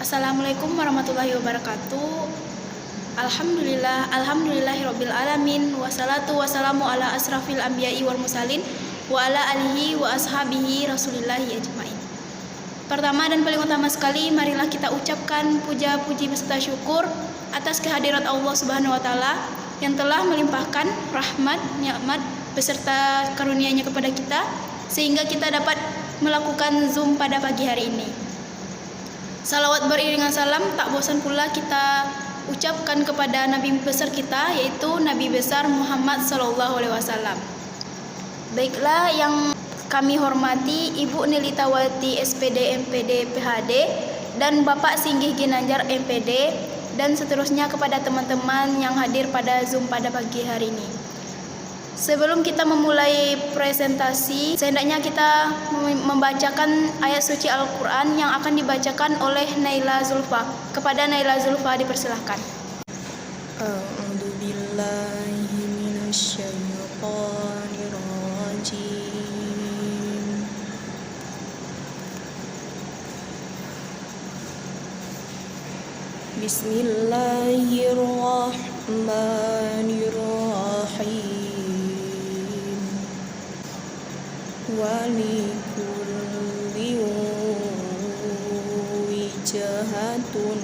Assalamualaikum warahmatullahi wabarakatuh. Alhamdulillahirabbil alamin, wassalatu wassalamu ala asrafil anbiya'i wal mursalin wa ala alihi wa ashabihi rasulillahi ajmain. Pertama dan paling utama sekali, marilah kita ucapkan puja-puji beserta syukur atas kehadirat Allah Subhanahu wa taala yang telah melimpahkan rahmat, nikmat beserta karunia-Nya kepada kita sehingga kita dapat melakukan Zoom pada pagi hari ini. Salawat beriringan salam tak bosan pula kita ucapkan kepada Nabi besar kita, yaitu Nabi besar Muhammad SAW. Baiklah, yang kami hormati Ibu Nelitawati SPD MPD PhD dan Bapak Singgih Ginanjar MPD, dan seterusnya kepada teman-teman yang hadir pada Zoom pada pagi hari ini. Sebelum kita memulai presentasi, sehendaknya kita membacakan ayat suci Al-Quran yang akan dibacakan oleh Naila Zulfa. Kepada Naila Zulfa dipersilahkan. A'udzu billahi minasyaitonir rajim. Bismillahirrahmanirrahim. Walikulli wijhatun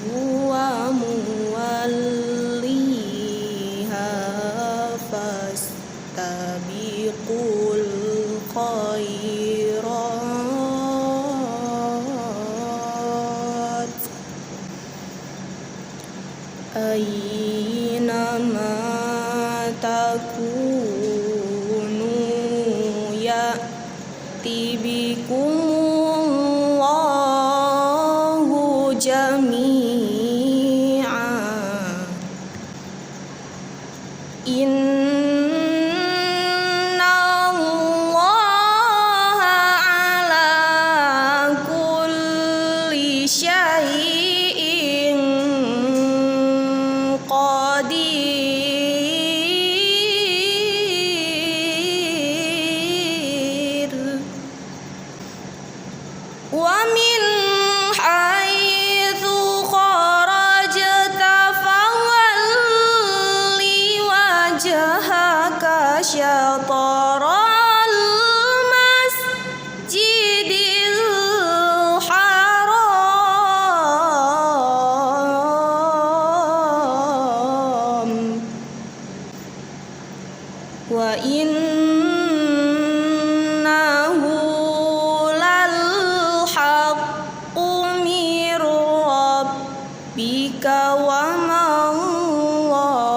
huwa muwalliha fastabiqul khairat aynama takunu ya'ti bikumullahu jami'a. Innallaha ala kulli syai'in qadir. Wa min haitsu kharajta fawalli wajhaka syatral masjidil haram wa innahu lal haqqu mir rabbika wa mallahu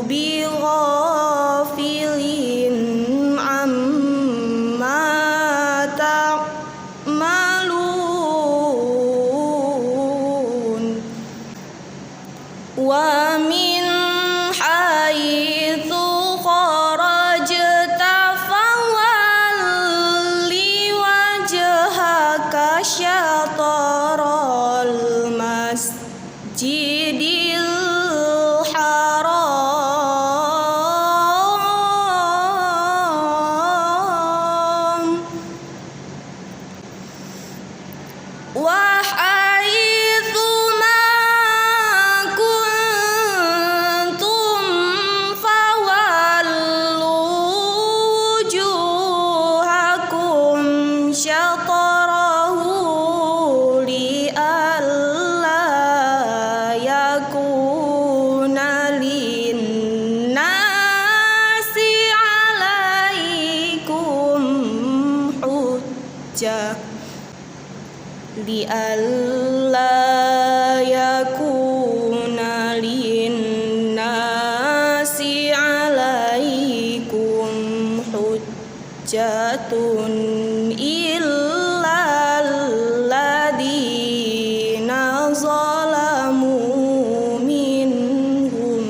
bighafilin amma ta'malun. Wa min haitsu kharajta fawalli wajhaka syatral masjidil haram wa haitsu ma kuntum fawallu wujuhakum syatarahu li'alla yakuna linnasi 'alaikum hujjah li'alla yakuna linnasi 'alaikum hujjatun illa alladhina zalamu minhum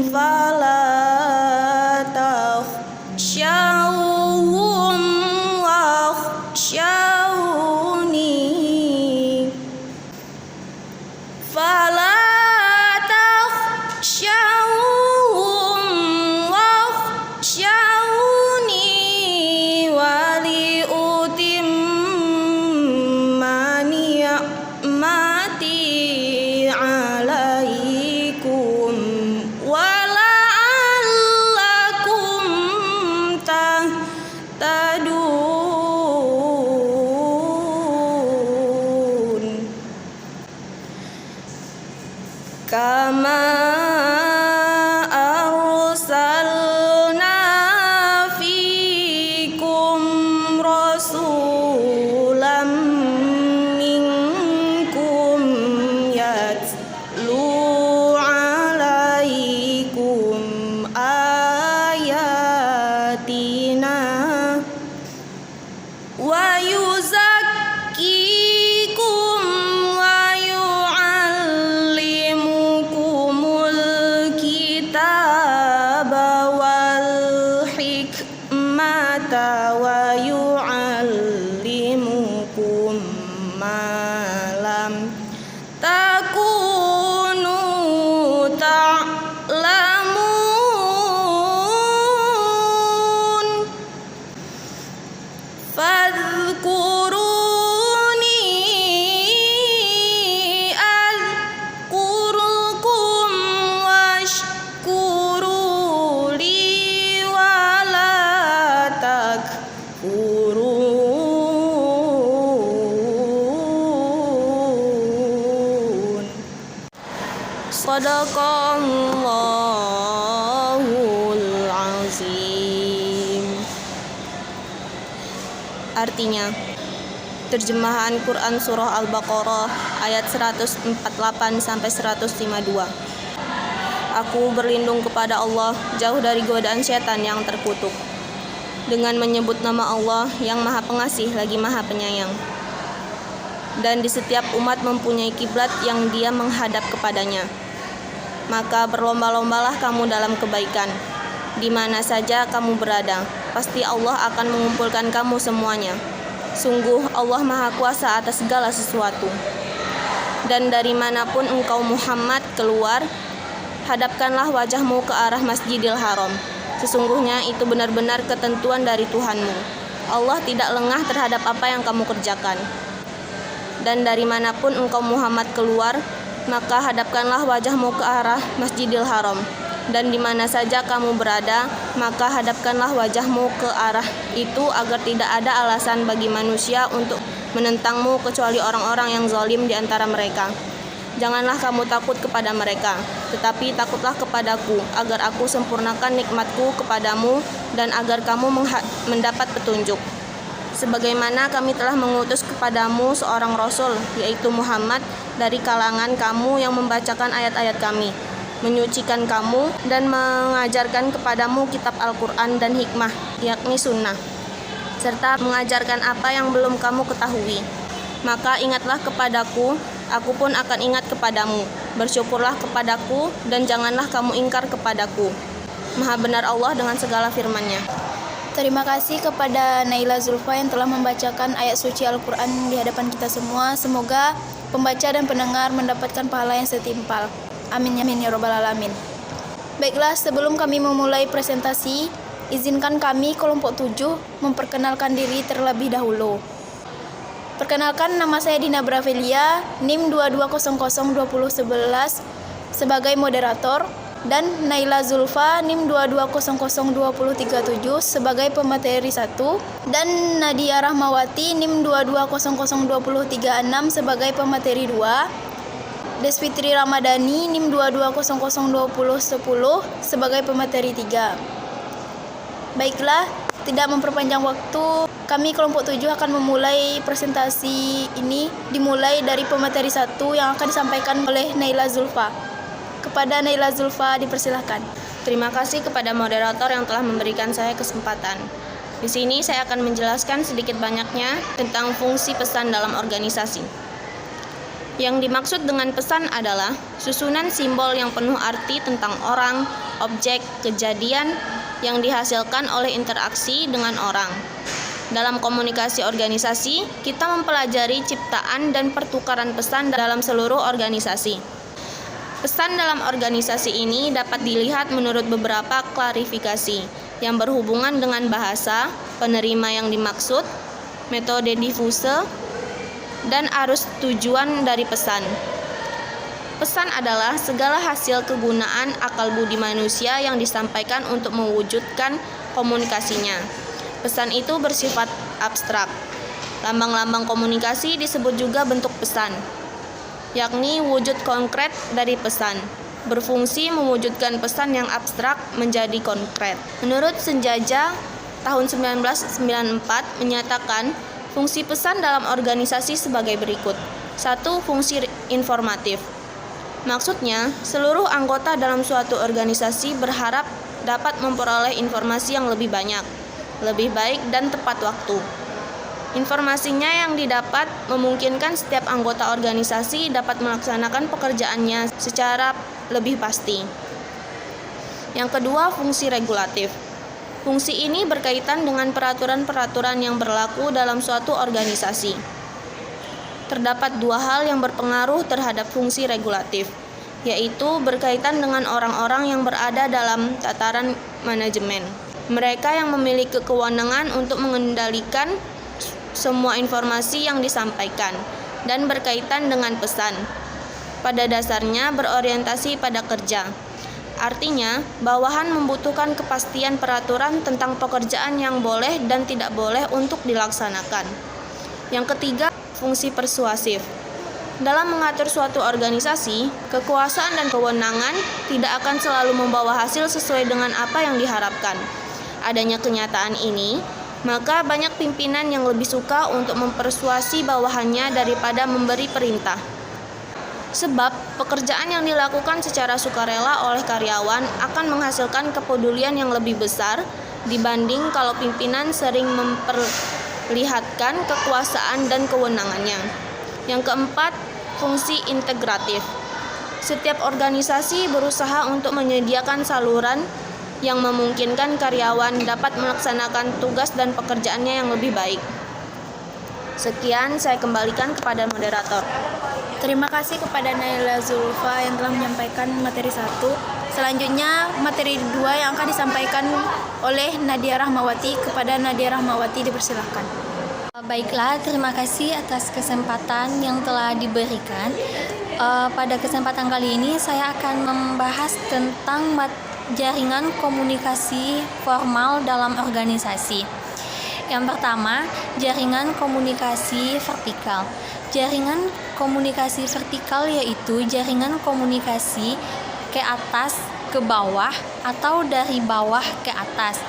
fala arsalna fikum rasulam minkum yatlu alaikum ayatina wa yuzakkikum wa yu'allimukumul kitaba wal hikmata wa yu'allimukum ma lam takunu ta'lamun fadhkuruni adhkurkum washkuru li wa la takfurun. Shadaqallahul azim. Artinya, terjemahan Quran Surah Al-Baqarah ayat 148 sampai 152. Aku berlindung kepada Allah jauh dari godaan setan yang terkutuk, dengan menyebut nama Allah yang Maha Pengasih lagi Maha Penyayang. Dan di setiap umat mempunyai kiblat yang dia menghadap kepadanya. Maka berlomba-lombalah kamu dalam kebaikan, di mana saja kamu berada. Pasti Allah akan mengumpulkan kamu semuanya. Sungguh Allah Maha Kuasa atas segala sesuatu. Dan dari manapun engkau Muhammad keluar, hadapkanlah wajahmu ke arah Masjidil Haram. Sesungguhnya itu benar-benar ketentuan dari Tuhanmu. Allah tidak lengah terhadap apa yang kamu kerjakan. Dan dari manapun engkau Muhammad keluar, maka hadapkanlah wajahmu ke arah Masjidil Haram. Dan di mana saja kamu berada, maka hadapkanlah wajahmu ke arah itu agar tidak ada alasan bagi manusia untuk menentangmu kecuali orang-orang yang zalim di antara mereka. Janganlah kamu takut kepada mereka, tetapi takutlah kepadaku agar aku sempurnakan nikmatku kepadamu dan agar kamu mendapat petunjuk. Sebagaimana kami telah mengutus kepadamu seorang Rasul, yaitu Muhammad, dari kalangan kamu yang membacakan ayat-ayat kami, menyucikan kamu dan mengajarkan kepadamu kitab Al-Quran dan hikmah, yakni sunnah, serta mengajarkan apa yang belum kamu ketahui. Maka ingatlah kepadaku, aku pun akan ingat kepadamu. Bersyukurlah kepadaku dan janganlah kamu ingkar kepadaku. Maha benar Allah dengan segala firman-Nya. Terima kasih kepada Naila Zulfa yang telah membacakan ayat suci Al-Quran di hadapan kita semua. Semoga pembaca dan pendengar mendapatkan pahala yang setimpal. Amin ya rabbal alamin. Baiklah, sebelum kami memulai presentasi, izinkan kami kelompok 7 memperkenalkan diri terlebih dahulu. Perkenalkan, nama saya Dina Bravelia, NIM 22002011 sebagai moderator, dan Naila Zulfa NIM 22002037 sebagai pemateri 1, dan Nadia Rahmawati NIM 22002036 sebagai pemateri 2, Desfitri Ramadhani NIM 22002010 sebagai pemateri 3. Baiklah, tidak memperpanjang waktu, kami kelompok 7 akan memulai presentasi ini dimulai dari pemateri 1 yang akan disampaikan oleh Naila Zulfa. Kepada Naila Zulfa dipersilahkan. Terima kasih kepada moderator yang telah memberikan saya kesempatan. Di sini saya akan menjelaskan sedikit banyaknya tentang fungsi pesan dalam organisasi. Yang dimaksud dengan pesan adalah susunan simbol yang penuh arti tentang orang, objek, kejadian yang dihasilkan oleh interaksi dengan orang. Dalam komunikasi organisasi, kita mempelajari ciptaan dan pertukaran pesan dalam seluruh organisasi. Pesan dalam organisasi ini dapat dilihat menurut beberapa klarifikasi yang berhubungan dengan bahasa, penerima yang dimaksud, metode diffuse, dan arus tujuan dari pesan. Pesan adalah segala hasil kegunaan akal budi manusia yang disampaikan untuk mewujudkan komunikasinya. Pesan itu bersifat abstrak. Lambang-lambang komunikasi disebut juga bentuk pesan, yakni wujud konkret dari pesan. berfungsi mewujudkan pesan yang abstrak menjadi konkret. Menurut Senjaja tahun 1994 menyatakan fungsi pesan dalam organisasi sebagai berikut. 1. Fungsi informatif. Maksudnya, seluruh anggota dalam suatu organisasi berharap dapat memperoleh informasi yang lebih banyak, lebih baik, dan tepat waktu. Informasinya yang didapat memungkinkan setiap anggota organisasi dapat melaksanakan pekerjaannya secara lebih pasti. Yang kedua, fungsi regulatif. Fungsi ini berkaitan dengan peraturan-peraturan yang berlaku dalam suatu organisasi. Terdapat dua hal yang berpengaruh terhadap fungsi regulatif, yaitu berkaitan dengan orang-orang yang berada dalam tataran manajemen. Mereka yang memiliki kewenangan untuk mengendalikan semua informasi yang disampaikan dan berkaitan dengan pesan. Pada dasarnya berorientasi pada kerja. Artinya, bawahan membutuhkan kepastian peraturan tentang pekerjaan yang boleh dan tidak boleh untuk dilaksanakan. Yang ketiga, fungsi persuasif. Dalam mengatur suatu organisasi, kekuasaan dan kewenangan tidak akan selalu membawa hasil sesuai dengan apa yang diharapkan. Adanya kenyataan ini, maka banyak pimpinan yang lebih suka untuk mempersuasi bawahannya daripada memberi perintah. Sebab pekerjaan yang dilakukan secara sukarela oleh karyawan akan menghasilkan kepedulian yang lebih besar dibanding kalau pimpinan sering memperlihatkan kekuasaan dan kewenangannya. Yang keempat, fungsi integratif. Setiap organisasi berusaha untuk menyediakan saluran yang memungkinkan karyawan dapat melaksanakan tugas dan pekerjaannya yang lebih baik. Sekian, saya kembalikan kepada moderator. Terima kasih kepada Naila Zulfa yang telah menyampaikan materi 1. Selanjutnya, materi 2 yang akan disampaikan oleh Nadia Rahmawati. Kepada Nadia Rahmawati dipersilakan. Baiklah, terima kasih atas kesempatan yang telah diberikan. Pada kesempatan kali ini saya akan membahas tentang jaringan komunikasi formal dalam organisasi. Yang pertama, jaringan komunikasi vertikal. Jaringan komunikasi vertikal yaitu jaringan komunikasi ke atas ke bawah atau dari bawah ke atas.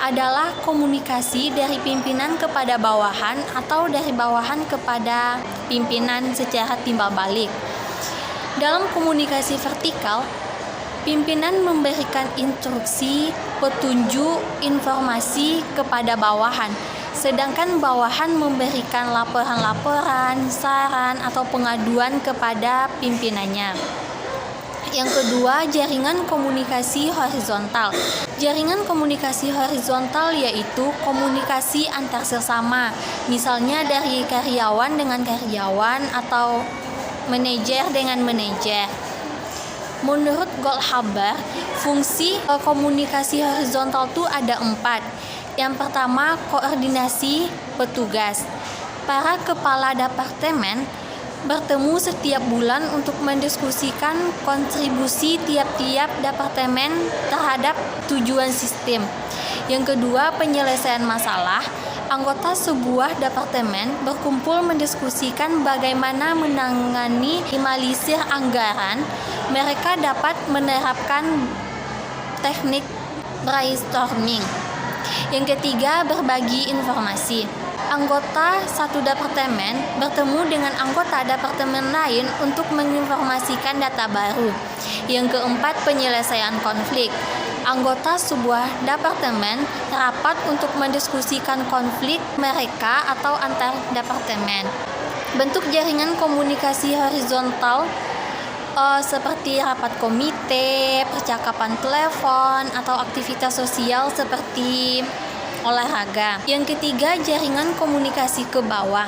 Adalah komunikasi dari pimpinan kepada bawahan atau dari bawahan kepada pimpinan secara timbal balik. Dalam komunikasi vertikal, pimpinan memberikan instruksi, petunjuk, informasi kepada bawahan, sedangkan bawahan memberikan laporan-laporan, saran, atau pengaduan kepada pimpinannya. Yang kedua, jaringan komunikasi horizontal. Jaringan komunikasi horizontal yaitu komunikasi antar sesama, misalnya dari karyawan dengan karyawan atau manajer dengan manajer. Menurut Goldhaber, fungsi komunikasi horizontal itu ada 4. Yang pertama, koordinasi petugas. Para kepala departemen bertemu setiap bulan untuk mendiskusikan kontribusi tiap-tiap departemen terhadap tujuan sistem. Yang kedua, penyelesaian masalah. Anggota sebuah departemen berkumpul mendiskusikan bagaimana menangani minimalisir anggaran. Mereka dapat menerapkan teknik brainstorming. Yang ketiga, berbagi informasi. Anggota satu departemen bertemu dengan anggota departemen lain untuk menginformasikan data baru. Yang keempat, penyelesaian konflik. Anggota sebuah departemen rapat untuk mendiskusikan konflik mereka atau antar departemen. Bentuk jaringan komunikasi horizontal seperti rapat komite, percakapan telepon, atau aktivitas sosial seperti olahraga. Yang ketiga, jaringan komunikasi ke bawah.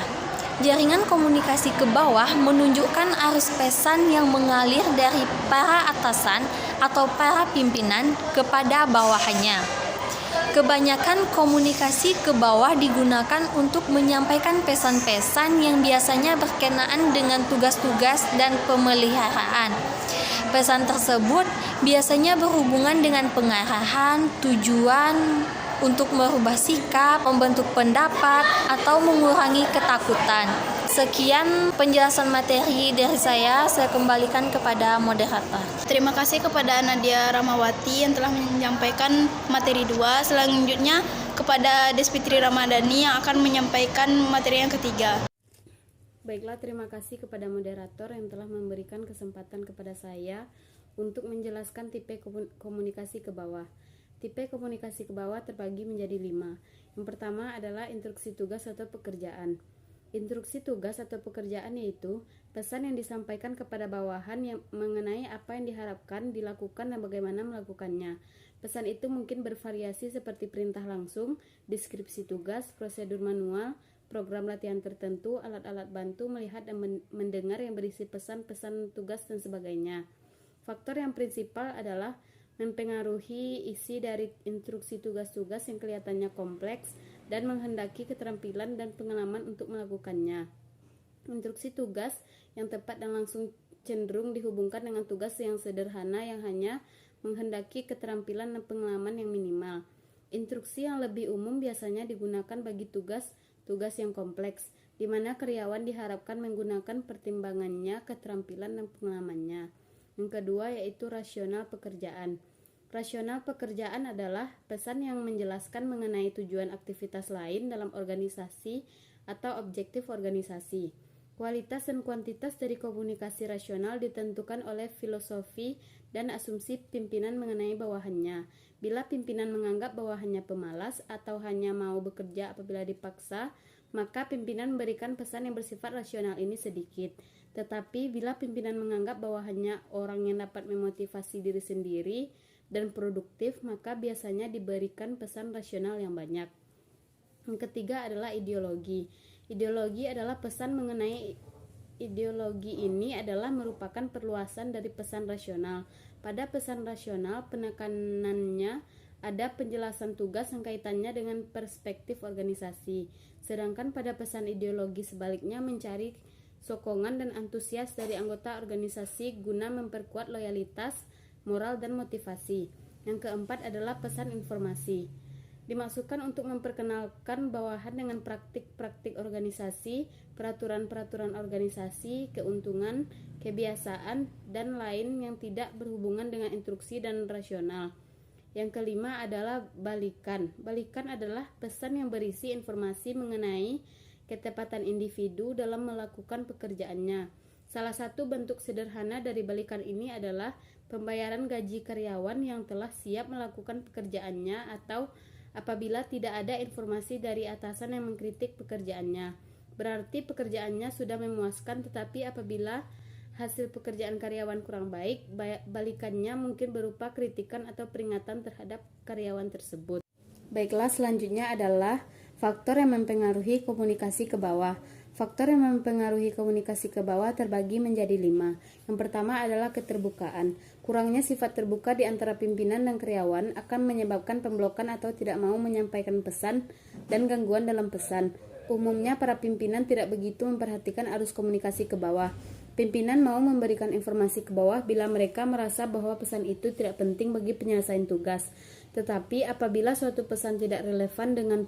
Jaringan komunikasi ke bawah menunjukkan arus pesan yang mengalir dari para atasan atau para pimpinan kepada bawahannya. Kebanyakan komunikasi ke bawah digunakan untuk menyampaikan pesan-pesan yang biasanya berkenaan dengan tugas-tugas dan pemeliharaan. Pesan tersebut biasanya berhubungan dengan pengarahan, tujuan untuk merubah sikap, membentuk pendapat, atau mengurangi ketakutan. Sekian penjelasan materi dari saya kembalikan kepada moderator. Terima kasih kepada Nadia Ramawati yang telah menyampaikan materi 2. Selanjutnya kepada Desfitri Ramadhani yang akan menyampaikan materi yang ketiga. Baiklah, terima kasih kepada moderator yang telah memberikan kesempatan kepada saya untuk menjelaskan tipe komunikasi ke bawah. Tipe komunikasi ke bawah terbagi menjadi 5. Yang pertama adalah instruksi tugas atau pekerjaan. Instruksi tugas atau pekerjaan yaitu pesan yang disampaikan kepada bawahan yang mengenai apa yang diharapkan dilakukan dan bagaimana melakukannya. Pesan itu mungkin bervariasi seperti perintah langsung, deskripsi tugas, prosedur manual, program latihan tertentu, alat-alat bantu, melihat dan mendengar yang berisi pesan-pesan tugas dan sebagainya. Faktor yang prinsipal adalah mempengaruhi isi dari instruksi tugas-tugas yang kelihatannya kompleks dan menghendaki keterampilan dan pengalaman untuk melakukannya. Instruksi tugas yang tepat dan langsung cenderung dihubungkan dengan tugas yang sederhana yang hanya menghendaki keterampilan dan pengalaman yang minimal. Instruksi yang lebih umum biasanya digunakan bagi tugas yang kompleks, di mana karyawan diharapkan menggunakan pertimbangannya, keterampilan, dan pengalamannya. Yang kedua yaitu rasional pekerjaan. Rasional pekerjaan adalah pesan yang menjelaskan mengenai tujuan aktivitas lain dalam organisasi atau objektif organisasi. Kualitas dan kuantitas dari komunikasi rasional ditentukan oleh filosofi dan asumsi pimpinan mengenai bawahannya. Bila pimpinan menganggap bawahannya pemalas atau hanya mau bekerja apabila dipaksa, maka pimpinan memberikan pesan yang bersifat rasional ini sedikit. Tetapi bila pimpinan menganggap bawahannya orang yang dapat memotivasi diri sendiri dan produktif, maka biasanya diberikan pesan rasional yang banyak. Yang ketiga adalah ideologi. Ideologi adalah pesan mengenai ideologi ini adalah merupakan perluasan dari pesan rasional. Pada pesan rasional, penekanannya ada penjelasan tugas yang kaitannya dengan perspektif organisasi. Sedangkan pada pesan ideologi sebaliknya mencari sokongan dan antusias dari anggota organisasi guna memperkuat loyalitas, moral, dan motivasi. Yang keempat adalah pesan informasi. Dimaksudkan untuk memperkenalkan bawahan dengan praktik-praktik organisasi, peraturan-peraturan organisasi, keuntungan, kebiasaan, dan lain yang tidak berhubungan dengan instruksi dan rasional. Yang kelima adalah balikan. Balikan adalah pesan yang berisi informasi mengenai ketepatan individu dalam melakukan pekerjaannya. Salah satu bentuk sederhana dari balikan ini adalah pembayaran gaji karyawan yang telah siap melakukan pekerjaannya atau apabila tidak ada informasi dari atasan yang mengkritik pekerjaannya. Berarti pekerjaannya sudah memuaskan, tetapi apabila hasil pekerjaan karyawan kurang baik, balikannya mungkin berupa kritikan atau peringatan terhadap karyawan tersebut. Baiklah, selanjutnya adalah faktor yang mempengaruhi komunikasi ke bawah. Faktor yang mempengaruhi komunikasi ke bawah terbagi menjadi 5. Yang pertama adalah keterbukaan. Kurangnya sifat terbuka di antara pimpinan dan karyawan akan menyebabkan pemblokan atau tidak mau menyampaikan pesan dan gangguan dalam pesan. Umumnya para pimpinan tidak begitu memperhatikan arus komunikasi ke bawah. Pimpinan mau memberikan informasi ke bawah bila mereka merasa bahwa pesan itu tidak penting bagi penyelesaian tugas. Tetapi apabila suatu pesan tidak relevan dengan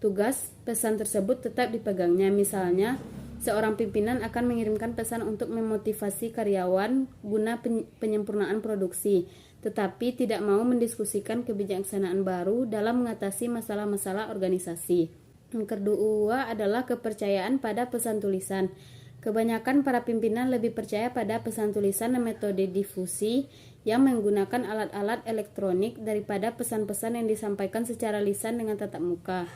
tugas, pesan tersebut tetap dipegangnya. Misalnya, seorang pimpinan akan mengirimkan pesan untuk memotivasi karyawan guna penyempurnaan produksi, tetapi tidak mau mendiskusikan kebijaksanaan baru dalam mengatasi masalah-masalah organisasi. Yang kedua adalah kepercayaan pada pesan tulisan. Kebanyakan para pimpinan lebih percaya pada pesan tulisan dan metode difusi yang menggunakan alat-alat elektronik daripada pesan-pesan yang disampaikan secara lisan dengan tatap muka.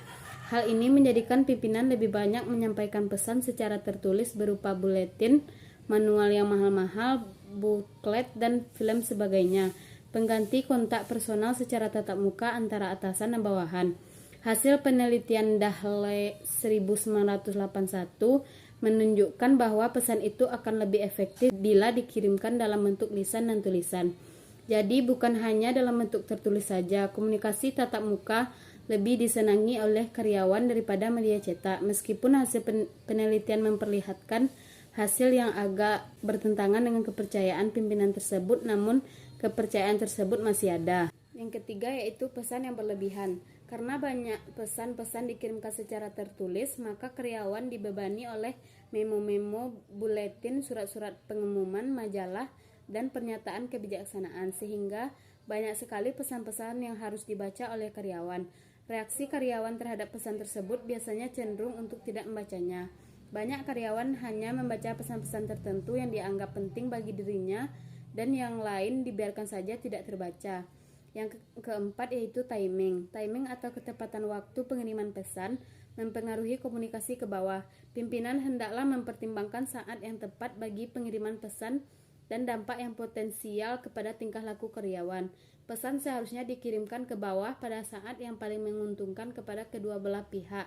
Hal ini menjadikan pimpinan lebih banyak menyampaikan pesan secara tertulis berupa buletin, manual yang mahal-mahal, buklet, dan film sebagainya, pengganti kontak personal secara tatap muka antara atasan dan bawahan. Hasil penelitian Dahle 1981 menunjukkan bahwa pesan itu akan lebih efektif bila dikirimkan dalam bentuk lisan dan tulisan. Jadi bukan hanya dalam bentuk tertulis saja, komunikasi tatap muka lebih disenangi oleh karyawan daripada media cetak. Meskipun hasil penelitian memperlihatkan hasil yang agak bertentangan dengan kepercayaan pimpinan tersebut, namun kepercayaan tersebut masih ada. Yang ketiga yaitu pesan yang berlebihan. Karena banyak pesan-pesan dikirimkan secara tertulis, maka karyawan dibebani oleh memo-memo, buletin, surat-surat pengumuman, majalah, dan pernyataan kebijaksanaan, sehingga banyak sekali pesan-pesan yang harus dibaca oleh karyawan. Reaksi karyawan terhadap pesan tersebut biasanya cenderung untuk tidak membacanya. Banyak karyawan hanya membaca pesan-pesan tertentu yang dianggap penting bagi dirinya, dan yang lain dibiarkan saja tidak terbaca. Yang keempat yaitu timing. Timing atau ketepatan waktu pengiriman pesan mempengaruhi komunikasi ke bawah. Pimpinan hendaklah mempertimbangkan saat yang tepat bagi pengiriman pesan dan dampak yang potensial kepada tingkah laku karyawan. Pesan seharusnya dikirimkan ke bawah pada saat yang paling menguntungkan kepada kedua belah pihak,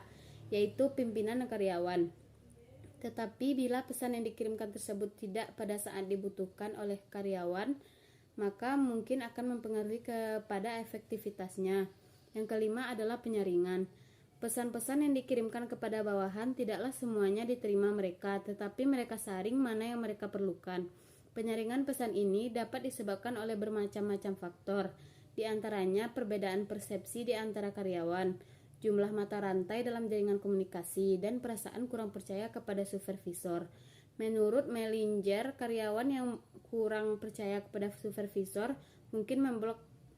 yaitu pimpinan dan karyawan. Tetapi bila pesan yang dikirimkan tersebut tidak pada saat dibutuhkan oleh karyawan, maka mungkin akan mempengaruhi kepada efektivitasnya. Yang kelima adalah penyaringan. Pesan-pesan yang dikirimkan kepada bawahan tidaklah semuanya diterima mereka, tetapi mereka saring mana yang mereka perlukan. Penyaringan pesan ini dapat disebabkan oleh bermacam-macam faktor, di antaranya perbedaan persepsi di antara karyawan, jumlah mata rantai dalam jaringan komunikasi, dan perasaan kurang percaya kepada supervisor. Menurut Mellinger, karyawan yang kurang percaya kepada supervisor mungkin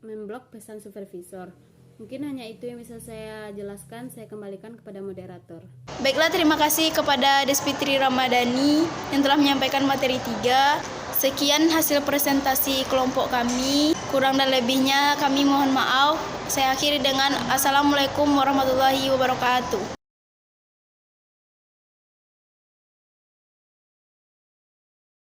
memblok pesan supervisor. Mungkin hanya itu yang bisa saya jelaskan. Saya kembalikan kepada moderator. Baiklah, terima kasih kepada Desfitri Ramadhani yang telah menyampaikan materi 3. Sekian hasil presentasi kelompok kami. Kurang dan lebihnya kami mohon maaf. Saya akhiri dengan Assalamualaikum warahmatullahi wabarakatuh.